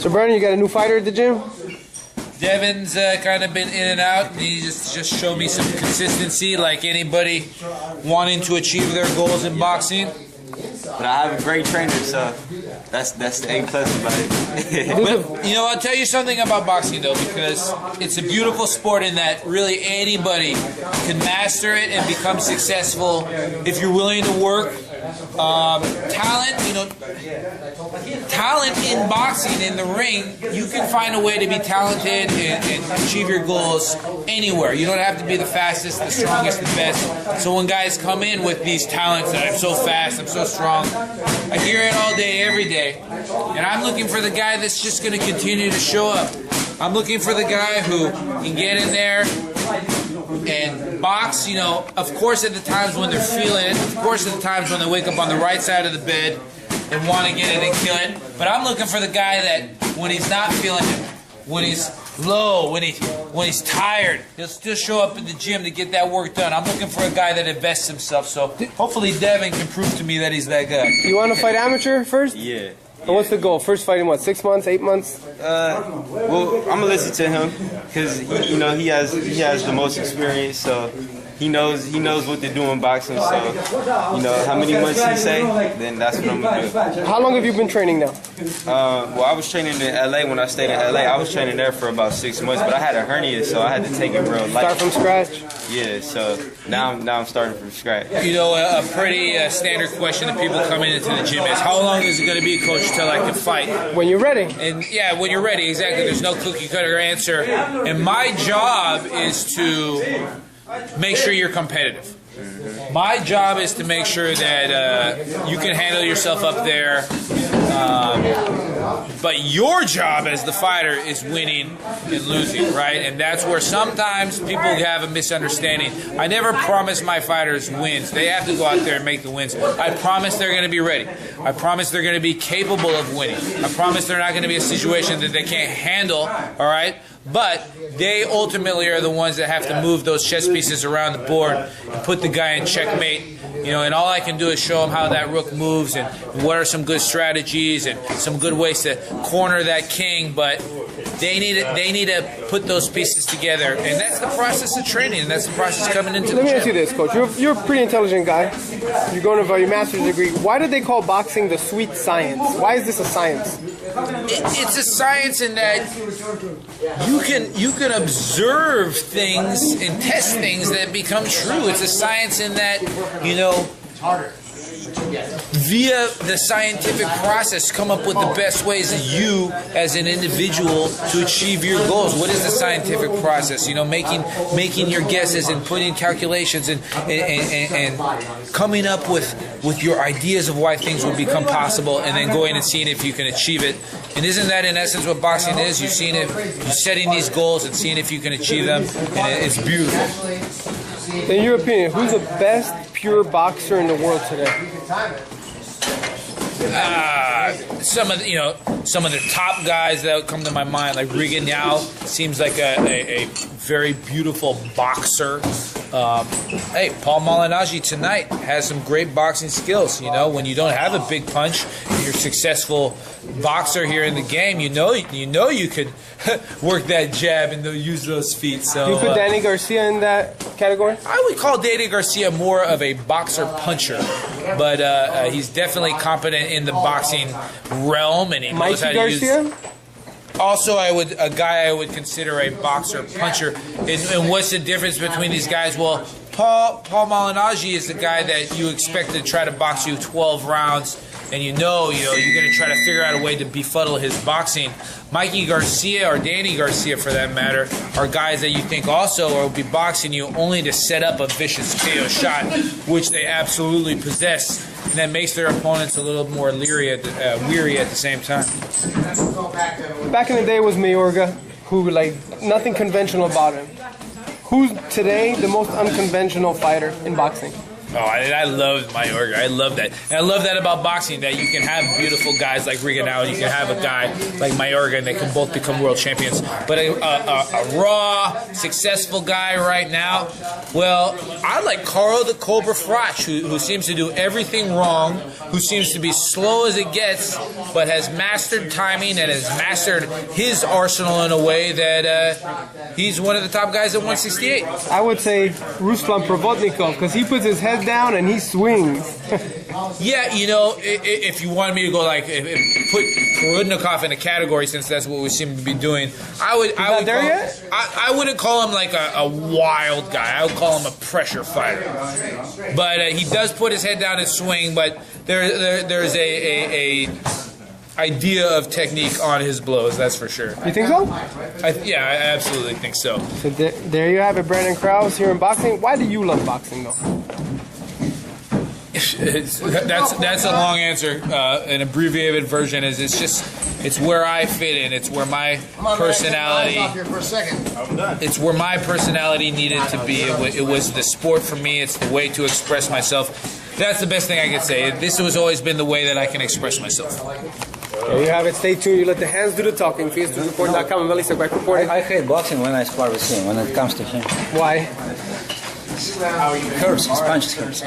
So Brandon, you got a new fighter at the gym? Devin's kind of been in and out, and he just showed me some consistency like anybody wanting to achieve their goals in boxing. But I have a great trainer, so that's the A plus about it. But, you know, I'll tell you something about boxing, though, because it's a beautiful sport in that really anybody can master it and become successful if you're willing to work. Talent, you know, talent in boxing, in the ring, you can find a way to be talented and achieve your goals anywhere. You don't have to be the fastest, the strongest, the best. So when guys come in with these talents that I'm so fast, I'm so strong, I hear it all day, every day. And I'm looking for the guy that's just going to continue to show up. I'm looking for the guy who can get in there and box, you know, of course at the times when they're feeling it, of course at the times when they wake up on the right side of the bed and want to get it and kill it. But I'm looking for the guy that when he's not feeling it, when he's low, when he's tired, he'll still show up in the gym to get that work done. I'm looking for a guy that invests himself. So hopefully Devin can prove to me that he's that guy. You want to fight amateur first? Yeah. And what's the goal? First fight in what, 6 months, 8 months? Well, I'm gonna listen to him because he has the most experience, so he knows what to do in boxing. So you know how many months he say, then that's what I'm gonna do. How long have you been training now? Well, I was training in LA when I stayed in LA. I was training there for about 6 months, but I had a hernia, so I had to take it real light. Start from scratch? Yeah, so now I'm starting from scratch. You know, a pretty standard question that people coming into the gym is, how long is it going to be, coach, till I can fight? When you're ready. And yeah, when you're ready, exactly. There's no cookie cutter answer. And my job is to make sure you're competitive. My job is to make sure that you can handle yourself up there. But your job as the fighter is winning and losing, right? And that's where sometimes people have a misunderstanding. I never promise my fighters wins. They have to go out there and make the wins. I promise they're going to be ready. I promise they're going to be capable of winning. I promise they're not going to be a situation that they can't handle, all right? But they ultimately are the ones that have to move those chess pieces around the board and put the guy in checkmate. You know, and all I can do is show them how that rook moves and what are some good strategies and some good ways to corner that king. But they need to put those pieces together, and that's the process of training, and that's the process coming into the gym. Let me ask you this, coach. You're a pretty intelligent guy. You're going for your master's degree. Why did they call boxing the sweet science? Why is this a science? It's a science in that you can observe things and test things that become true. It's a science in that, you know, via the scientific process, come up with the best ways that you, as an individual, to achieve your goals. What is the scientific process? You know, making your guesses and putting calculations and coming up with your ideas of why things would become possible, and then going and seeing if you can achieve it. And isn't that in essence what boxing is? You're setting these goals and seeing if you can achieve them, and it's beautiful. In your opinion, who's the best pure boxer in the world today? Some of the top guys that come to my mind, like Rigan Yao, seems like a very beautiful boxer. Hey, Paul Malignaggi tonight has some great boxing skills. You know, when you don't have a big punch, and you're a successful boxer here in the game. You know you could work that jab and use those feet. So you put Danny Garcia in that category? I would call Danny Garcia more of a boxer puncher, but he's definitely competent in the boxing realm, and he knows how to use. Also, a guy I would consider a boxer puncher. And what's the difference between these guys? Well, Paul Malignaggi is the guy that you expect to try to box you 12 rounds, and you're going to try to figure out a way to befuddle his boxing. Mikey Garcia, or Danny Garcia for that matter, are guys that you think also will be boxing you only to set up a vicious KO shot, which they absolutely possess. And that makes their opponents a little more weary at the same time. Back in the day was Mayorga, who nothing conventional about him. Who's today the most unconventional fighter in boxing? Oh, I love Mayorga. I love that. And I love that about boxing, that you can have beautiful guys like Rigondeaux, and you can have a guy like Mayorga, and they can both become world champions. But a raw, successful guy right now, well, I like Carl the Cobra Frach, who seems to do everything wrong, who seems to be slow as it gets, but has mastered timing and has mastered his arsenal in a way that he's one of the top guys at 168. I would say Ruslan Provodnikov, because he puts his head down and he swings. Yeah, you know, if you wanted me to go like put Provodnikov in a category, since that's what we seem to be doing, I wouldn't call him like a wild guy. I would call him a pressure fighter. But he does put his head down and swing. But there's a idea of technique on his blows. That's for sure. You think so? Yeah, I absolutely think so. So there you have it, Brandon Krause here in boxing. Why do you love boxing, though? That's a long answer. An abbreviated version is it's where I fit in. It's where my personality. It's where my personality needed to be. It was the sport for me. It's the way to express myself. That's the best thing I can say. This has always been the way that I can express myself. There you have it. Stay tuned. You let the hands do the talking. FiestoReport.com and Melissa Quack reporting. I hate boxing when I spar with him, when it comes to him. Why? He hurts, his punches hurts.